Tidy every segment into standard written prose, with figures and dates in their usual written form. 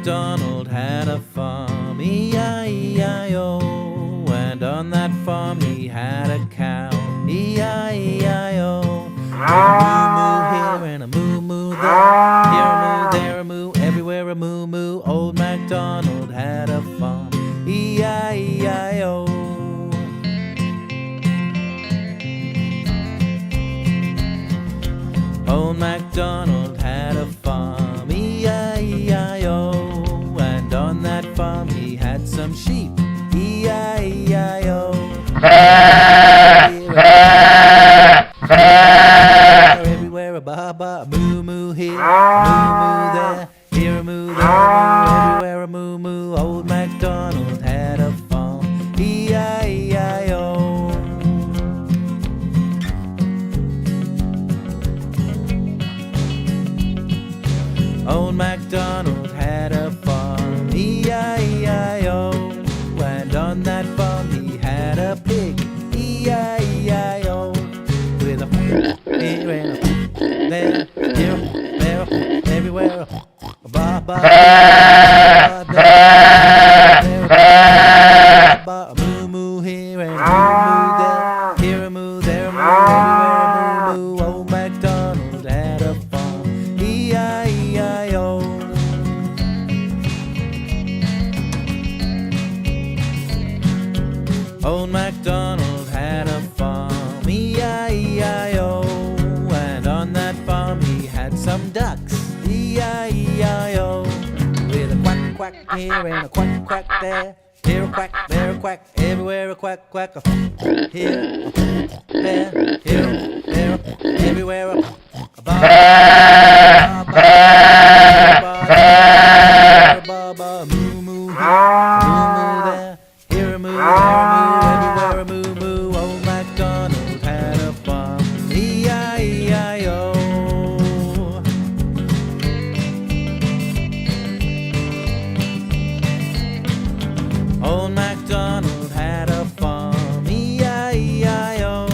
Macdonald had a farm, E-I-E-I-O, and on that farm he had a cow, E-I-E-I-O. A moo-moo here and a moo-moo there, here a moo, there a moo, everywhere a moo-moo. Old Macdonald had a farm, E-I-E-I-O. Old Macdonald had a farm, E-I-E-I-O, and on that farm he had some sheep, E-I-E-I-O. Everywhere a ba-ba, a moo-moo here, moo-moo there, here a moo, there a moo, everywhere a moo-moo. Old Macdonald had a farm, E-I-E-I-O. Old Macdonald had a farm, E-I-E-I-O, and on that farm he had a pig, E-I-E-I-O, with a here and a there, here, there, everywhere, a ba-ba, a moo-moo here and a moo-moo there, here a moo, there a moo, everywhere a moo-moo. Old Macdonald had a farm, E-I-E-I-O. Old Macdonald had a farm, E-I-E-I-O, and on that farm he had some ducks, E-I-E-I-O, with a quack quack here and a quack quack there, here a quack, there a quack, everywhere a quack quack, here, there, here, there, everywhere a ba ba ba, moo moo here, here a moo, there a moo, everywhere a moo moo. Old Macdonald had a farm, E-I-E-I-O. Old Macdonald had a farm, E-I-E-I-O,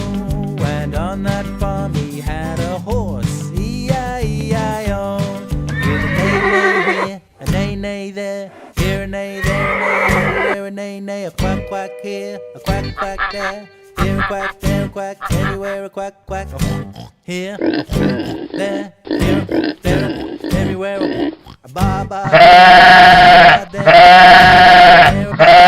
and on that farm he had a horse, E-I-E-I-O, with a neigh-neigh here, a neigh-neigh there, here a neigh, there a neigh, everywhere a neigh-neigh, a quack quack here, a quack quack there, here a quack, there a quack, everywhere a quack quack, here, there, here, there, everywhere a ba ba, there, a ba.